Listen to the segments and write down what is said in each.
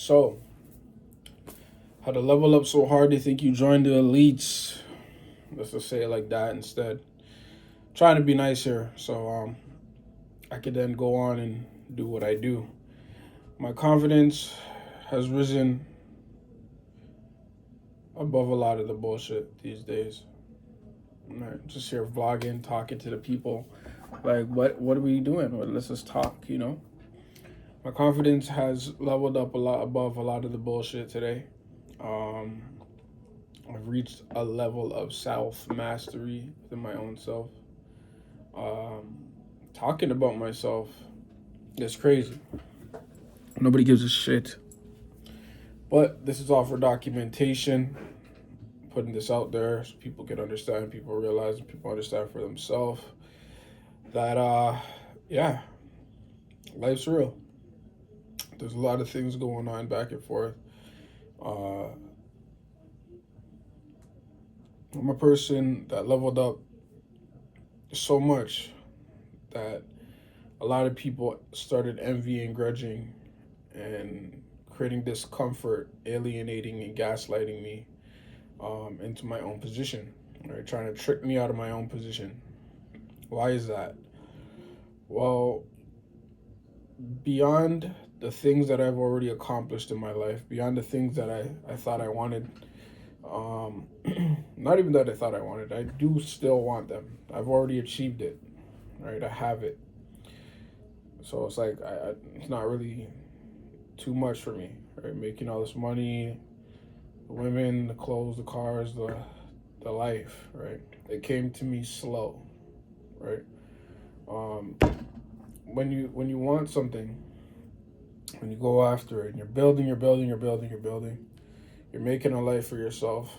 So, how to level up so hard they think you joined the elites. Let's just say it like that instead. Trying to be nice here, so I could then go on and do what I do. My confidence has risen above a lot of the bullshit these days. I'm not just here vlogging, talking to the people. Like, what are we doing? Well, let's just talk. My confidence has leveled up a lot above a lot of the bullshit today. Um, I've reached a level of self mastery within my own self. Um, Talking about myself is crazy. Nobody gives a shit. But this is all for documentation. Putting this out there so people can understand, people realize, and people understand for themselves that, yeah, life's real. There's a lot of things going on back and forth. Uh, I'm a person that leveled up so much that a lot of people started envying, grudging, and creating discomfort, alienating, and gaslighting me into my own position, right? Trying to trick me out of my own position. Why is that? Well, beyond the things that I've already accomplished in my life, beyond the things that I thought I wanted, um, not even that I thought I wanted, I do still want them. I've already achieved it, right? I have it. So it's like, it's not really too much for me, right? Making all this money, the women, the clothes, the cars, the life, right? It came to me slow, right? Um, when you want something, when you go after it, and you're making a life for yourself.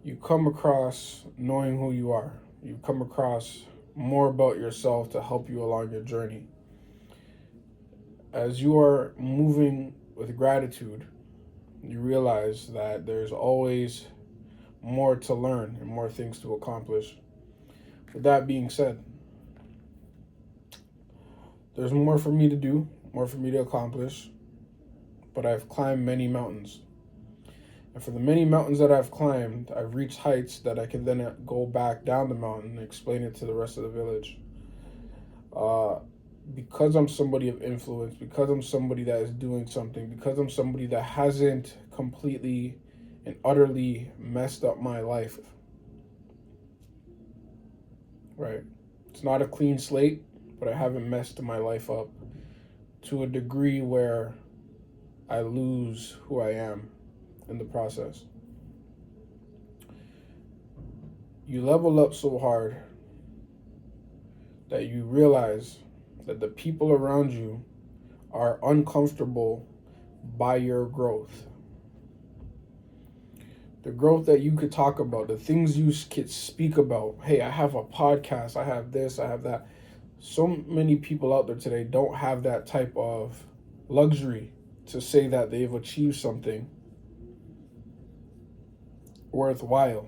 You come across knowing who you are. You come across more about yourself to help you along your journey. As you are moving with gratitude, you realize that there's always more to learn and more things to accomplish. With that being said, there's more for me to do, more for me to accomplish, but I've climbed many mountains. And for the many mountains that I've climbed, I've reached heights that I can then go back down the mountain and explain it to the rest of the village. Uh, because I'm somebody of influence, because I'm somebody that is doing something, because I'm somebody that hasn't completely and utterly messed up my life, right? It's not a clean slate, but I haven't messed my life up to a degree where I lose who I am in the process. You level up so hard that you realize that the people around you are uncomfortable by your growth. The growth that you could talk about, the things you could speak about. Hey, I have a podcast, I have this, I have that. So many people out there today don't have that type of luxury to say that they've achieved something worthwhile,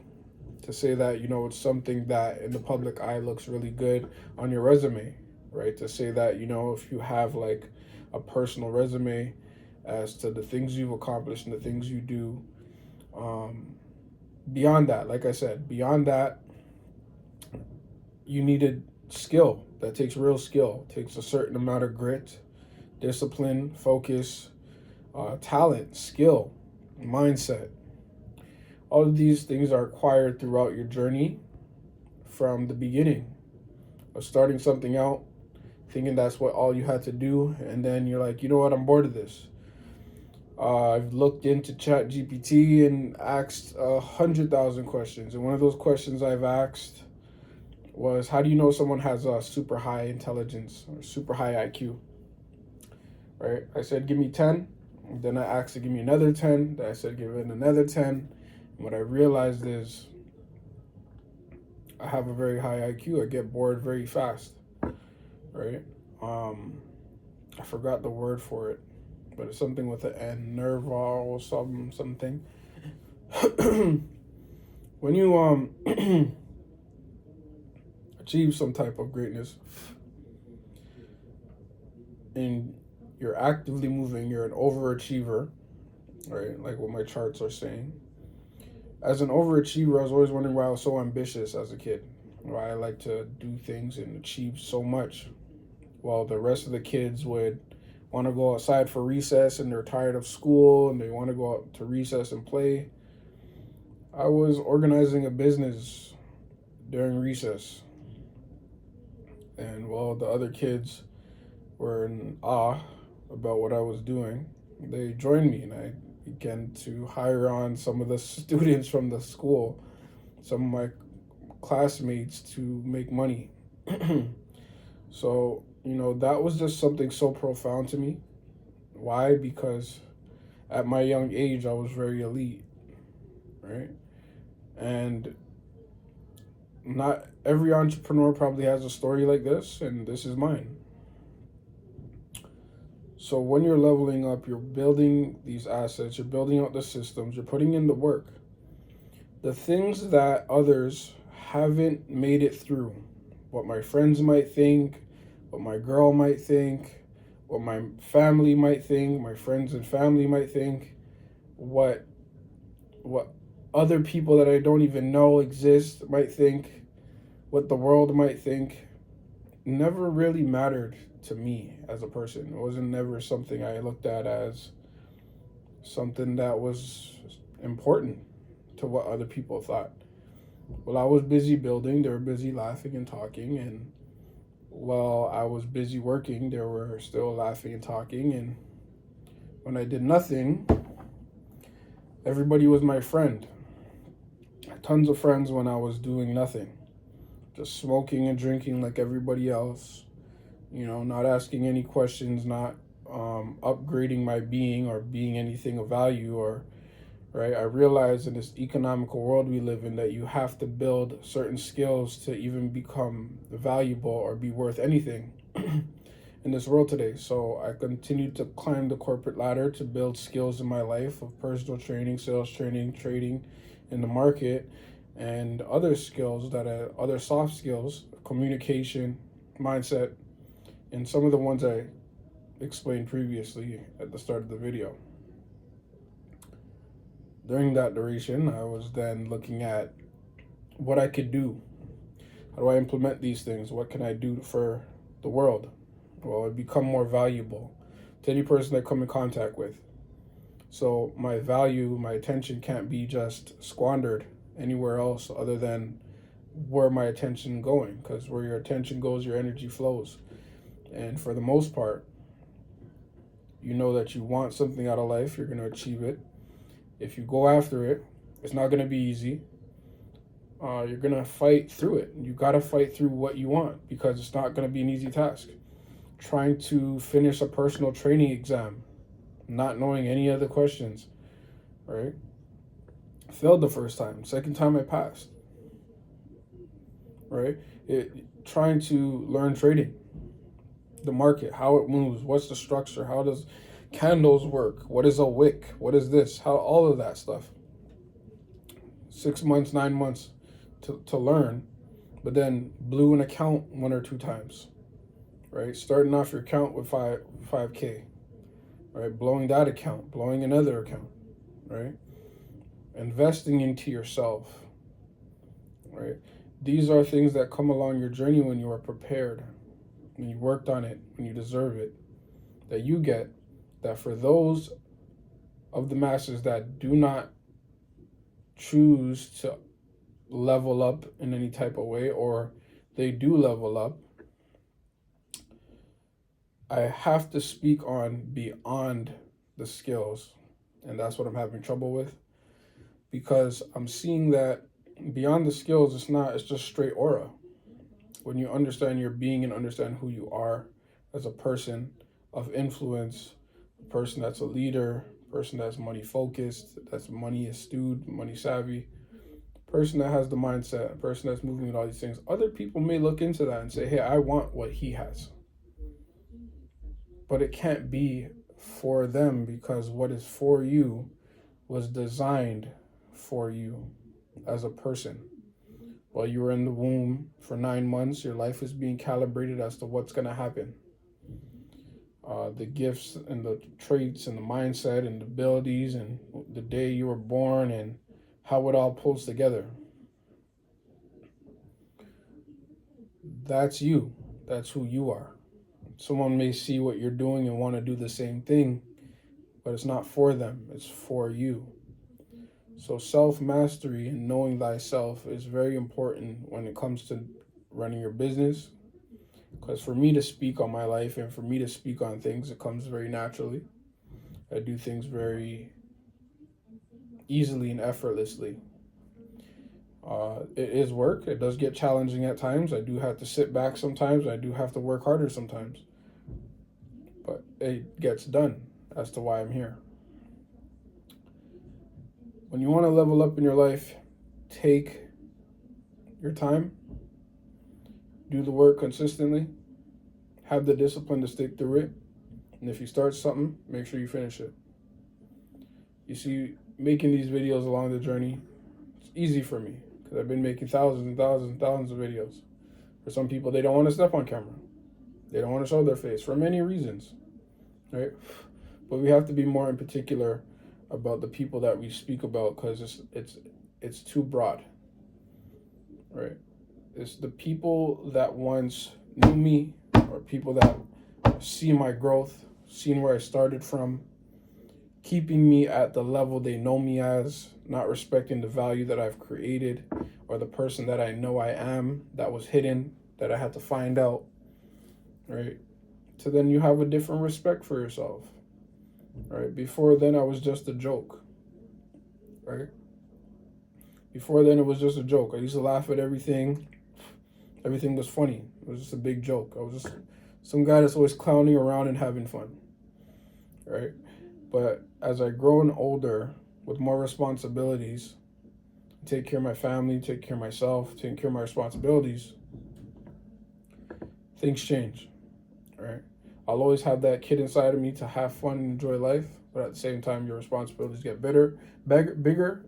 to say that, it's something that in the public eye looks really good on your resume, right? To say that, if you have like a personal resume as to the things you've accomplished and the things you do. Beyond that, like I said, beyond that, you needed skill. That takes real skill. It takes a certain amount of grit, discipline, focus, talent, skill, mindset. All of these things are acquired throughout your journey from the beginning of starting something out, thinking that's what all you had to do, and then you're like, you know what, I'm bored of this. I've looked into ChatGPT and asked 100,000 questions, and one of those questions I've asked was, how do you know someone has a super high intelligence or super high IQ? Right? I said, give me 10. Then I asked to give me another 10. Then I said, give it another 10. And what I realized is I have a very high IQ. I get bored very fast. Right? I forgot the word for it, but it's something with an N, nerval, something. When you achieve some type of greatness and you're actively moving, you're an overachiever, right? Like what my charts are saying. As an overachiever, I was always wondering why I was so ambitious as a kid, why I like to do things and achieve so much, while the rest of the kids would want to go outside for recess and they're tired of school and they want to go out to recess and play. I was organizing a business during recess, and while the other kids were in awe about what I was doing, they joined me and I began to hire on some of the students from the school, some of my classmates, to make money. So, that was just something so profound to me. Why? Because at my young age, I was very elite, right? And not every entrepreneur probably has a story like this, and this is mine. So when you're leveling up, you're building these assets, you're building out the systems, you're putting in the work. The things that others haven't made it through, what my friends might think, what my girl might think, what my family might think, my friends and family might think, what other people that I don't even know exist might think, what the world might think, never really mattered to me as a person. It wasn't never something I looked at as something that was important to what other people thought. While I was busy building, they were busy laughing and talking, and while I was busy working, they were still laughing and talking. And when I did nothing, everybody was my friend. I had tons of friends when I was doing nothing, just smoking and drinking like everybody else, not asking any questions, not upgrading my being or being anything of value. Or right, I realize in this economical world we live in that you have to build certain skills to even become valuable or be worth anything in this world today. So I continue to climb the corporate ladder to build skills in my life of personal training, sales training, trading in the market, and other skills other soft skills, communication, mindset, and some of the ones I explained previously at the start of the video. During that duration, I was then looking at what I could do. How do I implement these things? What can I do for the world? Well, I become more valuable to any person I come in contact with. So my value, my attention can't be just squandered anywhere else other than where my attention going, because where your attention goes, your energy flows. And for the most part, you know that you want something out of life, you're going to achieve it. If you go after it, it's not going to be easy. You're going to fight through it. You got to fight through what you want because it's not going to be an easy task. Trying to finish a personal training exam, not knowing any of the questions, right? Failed the first time. Second time I passed, right? Trying to learn trading, the market, how it moves, what's the structure, how does candles work, what is a wick, what is this, how all of that stuff. 6 months, 9 months to learn, but then blew an account 1 or 2 times, right? Starting off your account with 5K, right? Blowing that account, blowing another account, right? Investing into yourself, right? These are things that come along your journey when you are prepared, when you worked on it, when you deserve it, that you get, that for those of the masses that do not choose to level up in any type of way, or they do level up, I have to speak on beyond the skills. And that's what I'm having trouble with, because I'm seeing that beyond the skills, it's just straight aura. When you understand your being and understand who you are as a person of influence, a person that's a leader, a person that's money focused, that's money astute, money savvy, a person that has the mindset, a person that's moving with all these things, other people may look into that and say, hey, I want what he has. But it can't be for them, because what is for you was designed for you as a person. While you were in the womb for 9 months, your life is being calibrated as to what's going to happen. the gifts and the traits and the mindset and the abilities and the day you were born and how it all pulls together. That's you. That's who you are. Someone may see what you're doing and want to do the same thing, but it's not for them, it's for you. So, self mastery and knowing thyself is very important when it comes to running your business. Because for me to speak on my life and for me to speak on things, it comes very naturally. I do things very easily and effortlessly. It is work. It does get challenging at times. I do have to sit back sometimes. I do have to work harder sometimes. But it gets done as to why I'm here. When you want to level up in your life, take your time, do the work consistently, have the discipline to stick through it, and if you start something, make sure you finish it. You see, making these videos along the journey, it's easy for me because I've been making thousands and thousands and thousands of videos. For some people, they don't want to step on camera. They don't want to show their face for many reasons, right? But we have to be more in particular about the people that we speak about because it's too broad, right? It's the people that once knew me or people that see my growth, seen where I started from, keeping me at the level they know me as, not respecting the value that I've created or the person that I know I am that was hidden, that I had to find out, right? So then you have a different respect for yourself, right? Before then, I was just a joke, right? Before then, it was just a joke. I used to laugh at everything. Everything was funny. It was just a big joke. I was just some guy that's always clowning around and having fun, right? But as I grown older with more responsibilities, take care of my family, take care of myself, take care of my responsibilities, things change, right? I'll always have that kid inside of me to have fun and enjoy life, but at the same time, your responsibilities get bigger,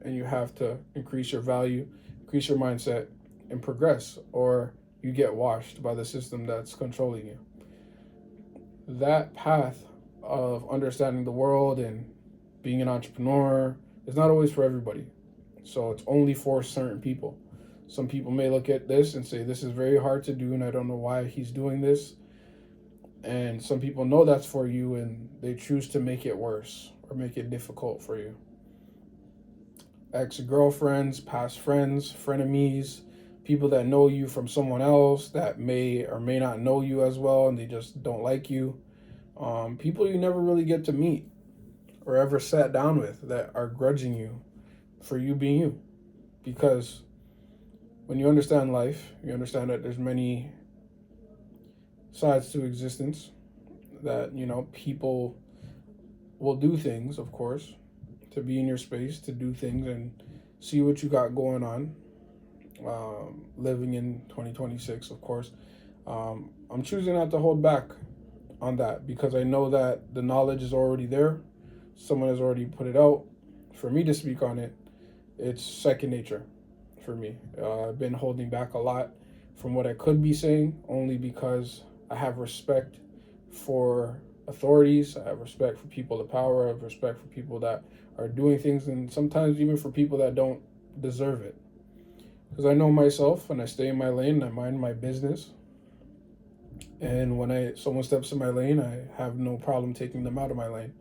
and you have to increase your value, increase your mindset, and progress, or you get washed by the system that's controlling you. That path of understanding the world and being an entrepreneur is not always for everybody. So it's only for certain people. Some people may look at this and say, this is very hard to do, and I don't know why he's doing this. And some people know that's for you, and they choose to make it worse or make it difficult for you. Ex-girlfriends, past friends, frenemies, people that know you from someone else that may or may not know you as well, and they just don't like you. People you never really get to meet or ever sat down with that are grudging you for you being you. Because when you understand life, you understand that there's many sides to existence, that, people will do things, of course, to be in your space, to do things and see what you got going on. Living in 2026, of course, I'm choosing not to hold back on that because I know that the knowledge is already there. Someone has already put it out. For me to speak on it, it's second nature for me. I've been holding back a lot from what I could be saying only because I have respect for authorities. I have respect for people of power. I have respect for people that are doing things, and sometimes even for people that don't deserve it. Because I know myself and I stay in my lane and I mind my business. And when someone steps in my lane, I have no problem taking them out of my lane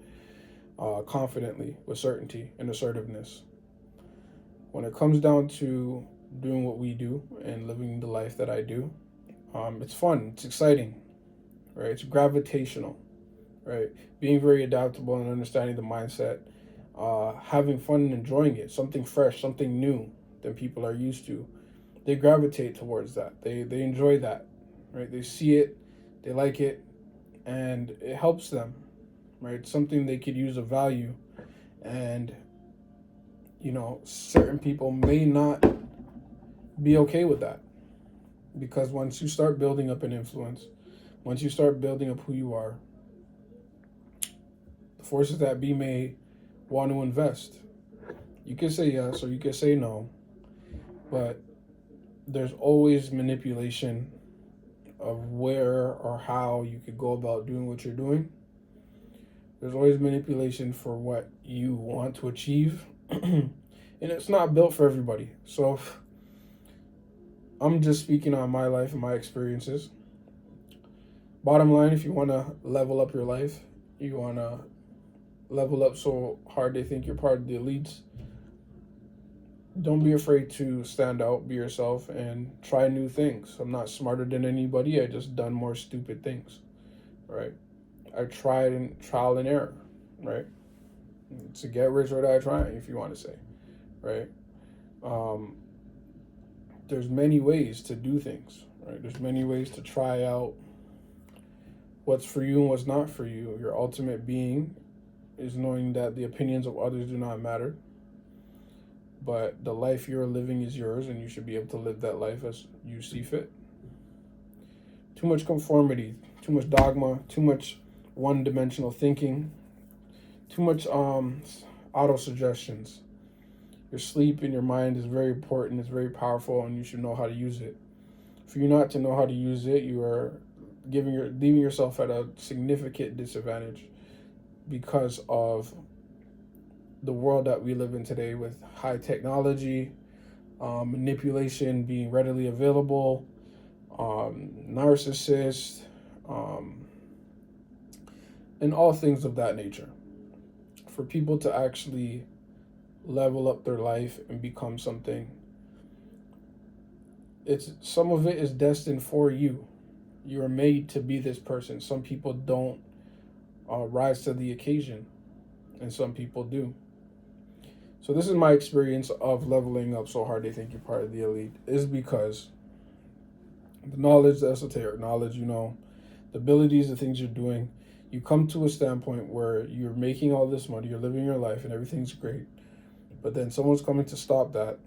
confidently, with certainty and assertiveness. When it comes down to doing what we do and living the life that I do, it's fun, it's exciting, right? It's gravitational, right? Being very adaptable and understanding the mindset, having fun and enjoying it, something fresh, something new than people are used to. They gravitate towards that. They enjoy that, right? They see it, they like it, and it helps them, right? Something they could use of value. And, certain people may not be okay with that. Because once you start building up an influence, once you start building up who you are, the forces that be may want to invest. You can say yes or you can say no, but there's always manipulation of where or how you could go about doing what you're doing. There's always manipulation for what you want to achieve. And it's not built for everybody. So I'm just speaking on my life and my experiences. Bottom line, if you want to level up your life, you want to level up so hard they think you're part of the elites, don't be afraid to stand out, be yourself, and try new things. I'm not smarter than anybody. I just done more stupid things, right? I tried and trial and error, right? To get rich or die trying, if you want to say, right? Um, there's many ways to do things, right? There's many ways to try out what's for you and what's not for you. Your ultimate being is knowing that the opinions of others do not matter, but the life you're living is yours, and you should be able to live that life as you see fit. Too much conformity, too much dogma, too much one-dimensional thinking, too much auto-suggestions. Your sleep and your mind is very important, it's very powerful, and you should know how to use it. For you not to know how to use it, you are leaving yourself at a significant disadvantage because of the world that we live in today, with high technology, manipulation being readily available, narcissists, and all things of that nature. For people to actually level up their life and become something, some of it is destined for you. You are made to be this person. Some people don't rise to the occasion, and some people do. So this is my experience of leveling up so hard they think you're part of the elite, is because the knowledge, the esoteric knowledge, the abilities, the things you're doing, you come to a standpoint where you're making all this money, you're living your life, and everything's great. But then someone's coming to stop that,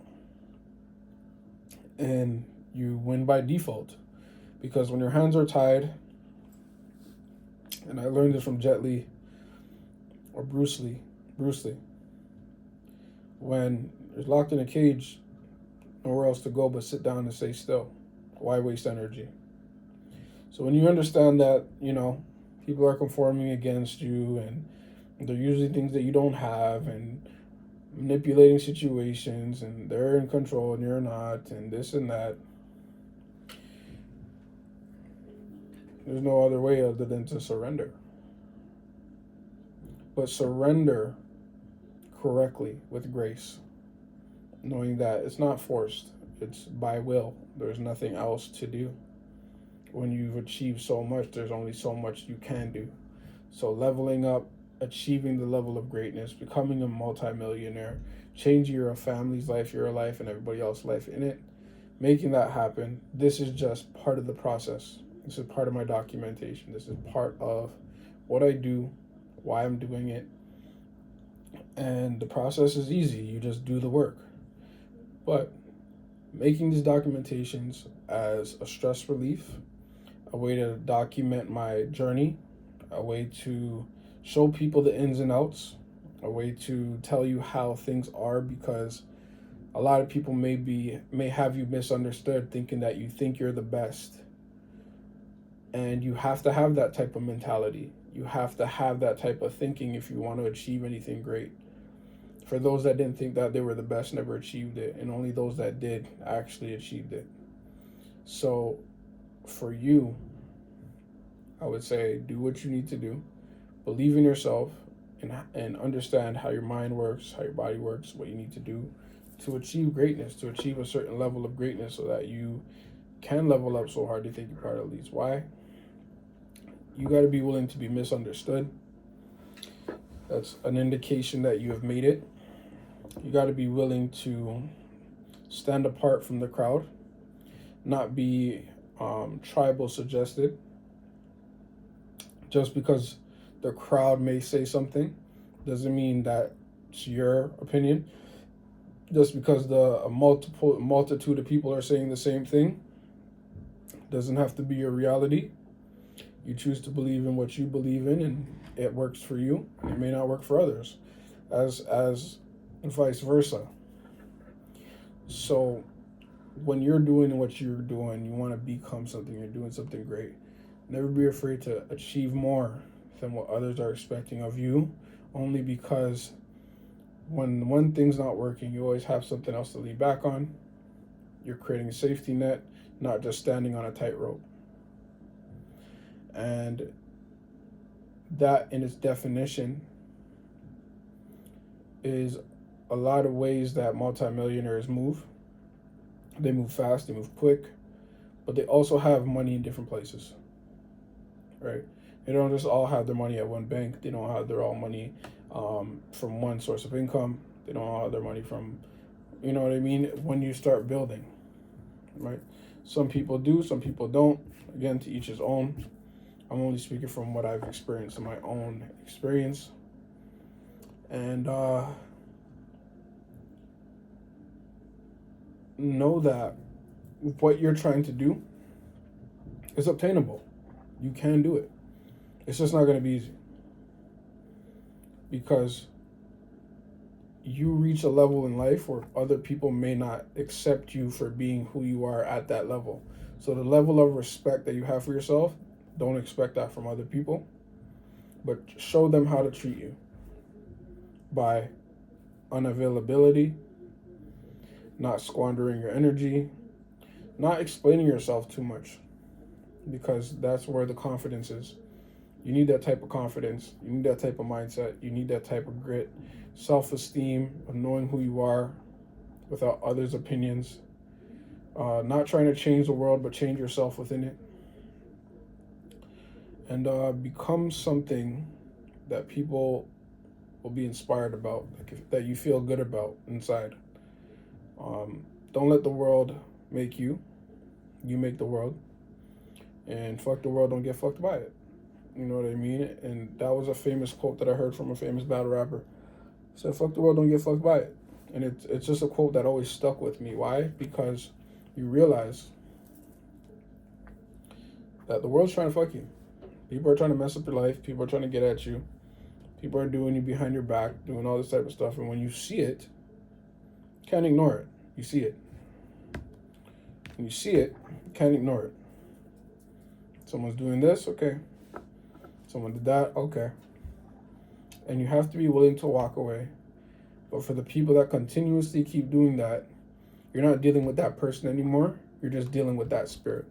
and you win by default. Because when your hands are tied, and I learned this from Jet Li or Bruce Lee, when you're locked in a cage, nowhere else to go but sit down and stay still. Why waste energy? So when you understand that, people are conforming against you, and they're using things that you don't have, and manipulating situations, and they're in control and you're not, and this and that, there's no other way other than to surrender. But surrender correctly with grace, knowing that it's not forced, it's by will. There's nothing else to do. When you've achieved so much, there's only so much you can do. So leveling up, achieving the level of greatness, becoming a multimillionaire, changing your family's life, your life, and everybody else's life in it, making that happen, this is just part of the process. This is part of my documentation. This is part of what I do, why I'm doing it. And the process is easy. You just do the work. But making these documentations as a stress relief, a way to document my journey, a way to show people the ins and outs, a way to tell you how things are, because a lot of people may have you misunderstood, thinking that you think you're the best. And you have to have that type of mentality. You have to have that type of thinking if you want to achieve anything great. For those that didn't think that they were the best, never achieved it, and only those that did actually achieved it. So for you, I would say do what you need to do, believe in yourself, and understand how your mind works, how your body works, what you need to do to achieve greatness, to achieve a certain level of greatness, so that you can level up so hard they think you're part of the elites. Why? You got to be willing to be misunderstood. That's an indication that you have made it. You got to be willing to stand apart from the crowd, not be tribal suggested. Just because the crowd may say something doesn't mean that it's your opinion. Just because a multitude of people are saying the same thing doesn't have to be your reality. You choose to believe in what you believe in, and it works for you. It may not work for others, as vice versa. So when you're doing what you're doing, you want to become something, you're doing something great. Never be afraid to achieve more. than what others are expecting of you, only because when one thing's not working, you always have something else to lean back on. You're creating a safety net, not just standing on a tightrope. And that, in its definition, is a lot of ways that multimillionaires move. They move fast, they move quick, but they also have money in different places, right? They don't just all have their money at one bank. They don't have their all money from one source of income. They don't all have their money from, you know what I mean? When you start building, right? Some people do, some people don't. Again, to each his own. I'm only speaking from what I've experienced in my own experience. And know that what you're trying to do is obtainable. You can do it. It's just not going to be easy. Because you reach a level in life where other people may not accept you for being who you are at that level. So the level of respect that you have for yourself, don't expect that from other people, but show them how to treat you by unavailability, not squandering your energy, not explaining yourself too much, because that's where the confidence is. You need that type of confidence. You need that type of mindset. You need that type of grit, self-esteem of knowing who you are without others' opinions, not trying to change the world, but change yourself within it. And become something that people will be inspired about, that you feel good about inside. Don't let the world make you. You make the world. And fuck the world, don't get fucked by it. You know what I mean? And that was a famous quote that I heard from a famous battle rapper. It said, fuck the world, don't get fucked by it. And it's just a quote that always stuck with me. Why? Because you realize that the world's trying to fuck you. People are trying to mess up your life. People are trying to get at you. People are doing you behind your back, doing all this type of stuff. And when you see it, you can't ignore it. You see it. When you see it, you can't ignore it. Someone's doing this, okay. Someone did that, okay. And you have to be willing to walk away. But for the people that continuously keep doing that, you're not dealing with that person anymore. You're just dealing with that spirit.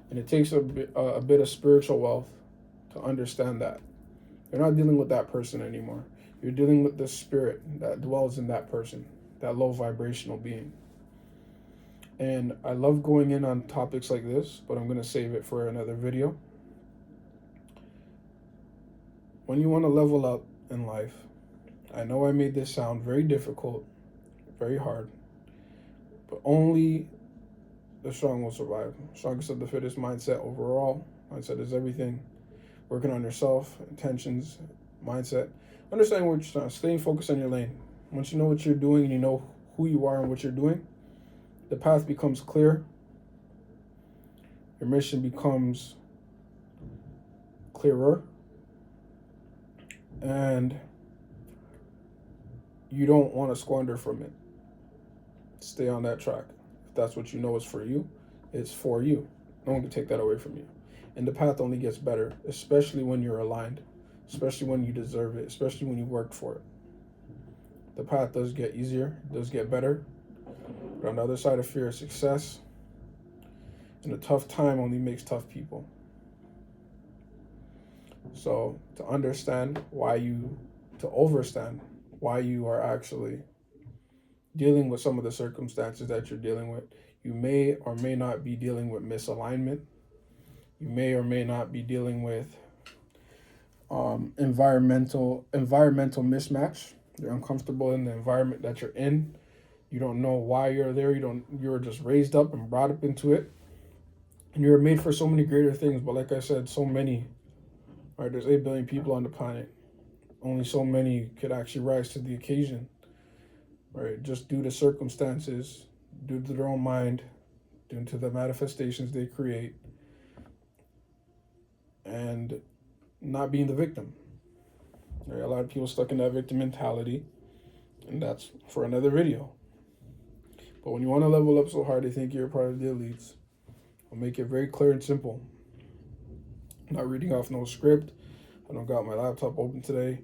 And it takes a bit of spiritual wealth to understand that. You're not dealing with that person anymore. You're dealing with the spirit that dwells in that person, that low vibrational being. And I love going in on topics like this, but I'm going to save it for another video. When you want to level up in life, I know I made this sound very difficult, very hard, but only the strong will survive. Strongest of the fittest mindset overall. Mindset is everything. Working on yourself, intentions, mindset. Understanding what you're doing, staying focused on your lane. Once you know what you're doing and you know who you are and what you're doing, the path becomes clear. Your mission becomes clearer. And you don't want to squander from it. Stay on that track. If that's what you know is for you, it's for you. No one can take that away from you. And the path only gets better, especially when you're aligned, especially when you deserve it, especially when you work for it. The path does get easier, does get better. But on the other side of fear is success. And a tough time only makes tough people. So to understand to overstand why you are actually dealing with some of the circumstances that you're dealing with, you may or may not be dealing with misalignment. You may or may not be dealing with environmental mismatch. You're uncomfortable in the environment that you're in. You don't know why you're there. You're just raised up and brought up into it. And you're made for so many greater things. But like I said, so many, right? There's 8 billion people on the planet. Only so many could actually rise to the occasion, right? Just due to circumstances, due to their own mind, due to the manifestations they create, and not being the victim. Right? A lot of people stuck in that victim mentality, and that's for another video. But when you want to level up so hard, they think you're a part of the elites. I'll make it very clear and simple. I'm not reading off no script. I don't got my laptop open today.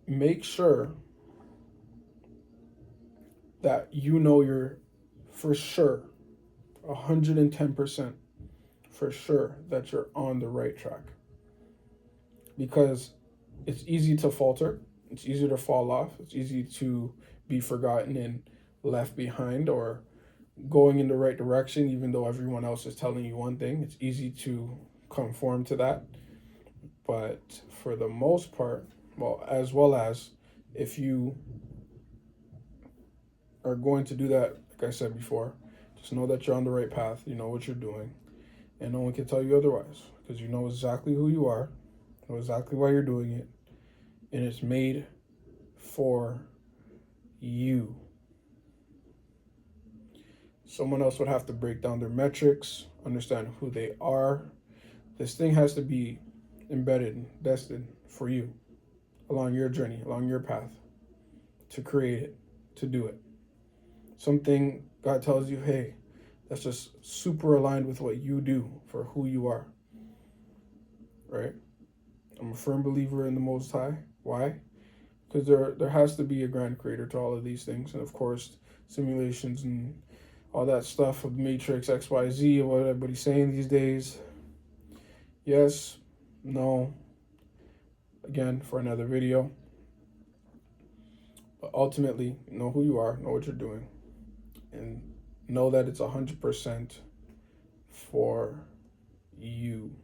Make sure that you know you're for sure 110% for sure that you're on the right track, because it's easy to falter, it's easy to fall off, it's easy to be forgotten and left behind, or going in the right direction even though everyone else is telling you one thing. It's easy to conform to that. But for the most part, well as if you are going to do that, like I said before, just know that you're on the right path, you know what you're doing, and no one can tell you otherwise, because you know exactly who you are, know exactly why you're doing it, and it's made for you. Someone else would have to break down their metrics, understand who they are. This thing has to be embedded, destined for you, along your journey, along your path, to create it, to do it. Something God tells you, hey, that's just super aligned with what you do for who you are, right? I'm a firm believer in the Most High. Why? Because there has to be a grand creator to all of these things. And of course, simulations and all that stuff of Matrix, XYZ, what everybody's saying these days. Yes, no, again, for another video. But ultimately, know who you are, know what you're doing, and know that it's 100% for you.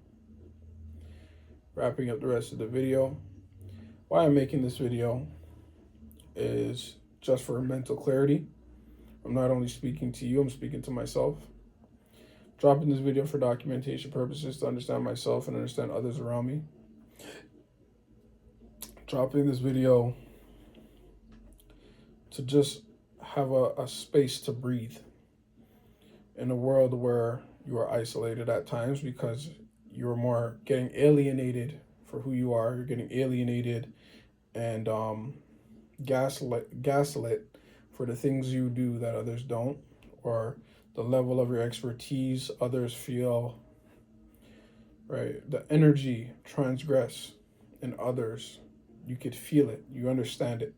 Wrapping up the rest of the video. Why I'm making this video is just for mental clarity. I'm not only speaking to you, I'm speaking to myself. Dropping this video for documentation purposes to understand myself and understand others around me. Dropping this video to just have a space to breathe in a world where you are isolated at times, because you're more getting alienated for who you are. You're getting alienated and gaslit for the things you do that others don't, or the level of your expertise others feel, right? The energy transgress in others. You could feel it. You understand it.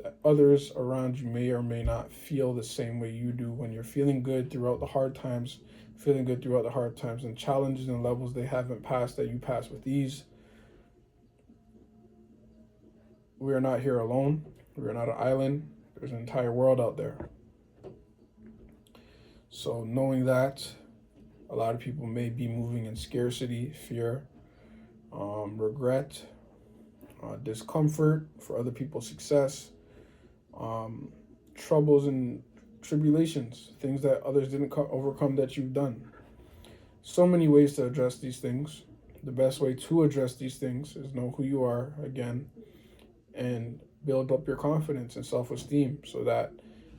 That others around you may or may not feel the same way you do when you're feeling good throughout the hard times, and challenges and levels they haven't passed that you pass with ease. We are not here alone. We are not an island. There's an entire world out there. So knowing that, a lot of people may be moving in scarcity, fear, regret, discomfort for other people's success, troubles and tribulations, things that others didn't overcome that you've done. So many ways to address these things. The best way to address these things is know who you are, again, and build up your confidence and self-esteem so that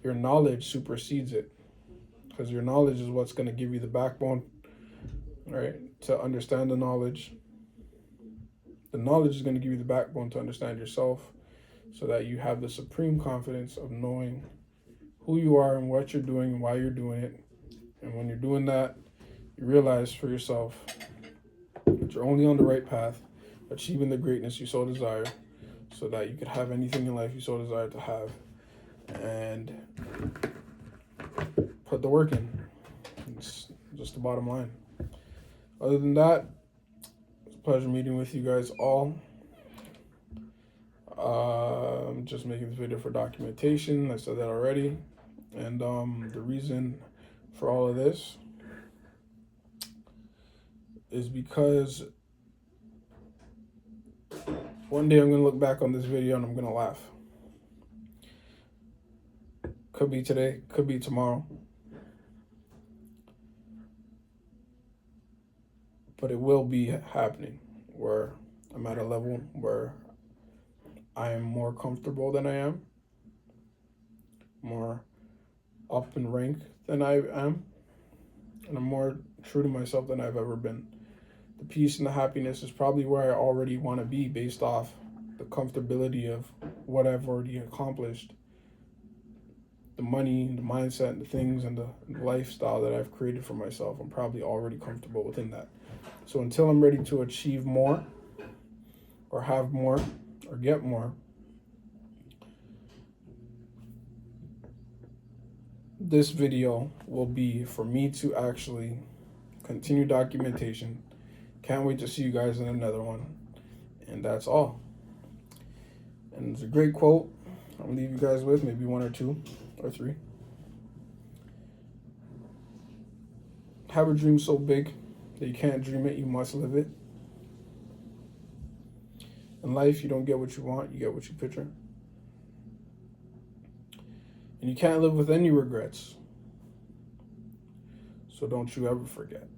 your knowledge supersedes it. Because your knowledge is what's going to give you the backbone, right, to understand the knowledge. The knowledge is going to give you the backbone to understand yourself, so that you have the supreme confidence of knowing who you are and what you're doing and why you're doing it. And when you're doing that, you realize for yourself that you're only on the right path, achieving the greatness you so desire, so that you could have anything in life you so desire to have, and put the work in. It's just the bottom line. Other than that, it's a pleasure meeting with you guys all. I'm just making this video for documentation. I said that already. And the reason for all of this is because one day I'm going to look back on this video and I'm going to laugh. Could be today, could be tomorrow. But it will be happening where I'm at a level where I am more comfortable than I am, more up in rank than I am, and I'm more true to myself than I've ever been. The peace and the happiness is probably where I already want to be, based off the comfortability of what I've already accomplished the money, the mindset, and the things, and the lifestyle that I've created for myself, I'm probably already comfortable within that. So until I'm ready to achieve more, or have more, or get more, this video will be for me to actually continue documentation. Can't wait to see you guys in another one. And that's all. And it's a great quote I'll leave you guys with, maybe one or two or three. Have a dream so big that you can't dream it, you must live it. In life, you don't get what you want, you get what you picture. And you can't live with any regrets. So don't you ever forget.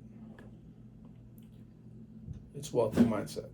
It's wealthy mindset.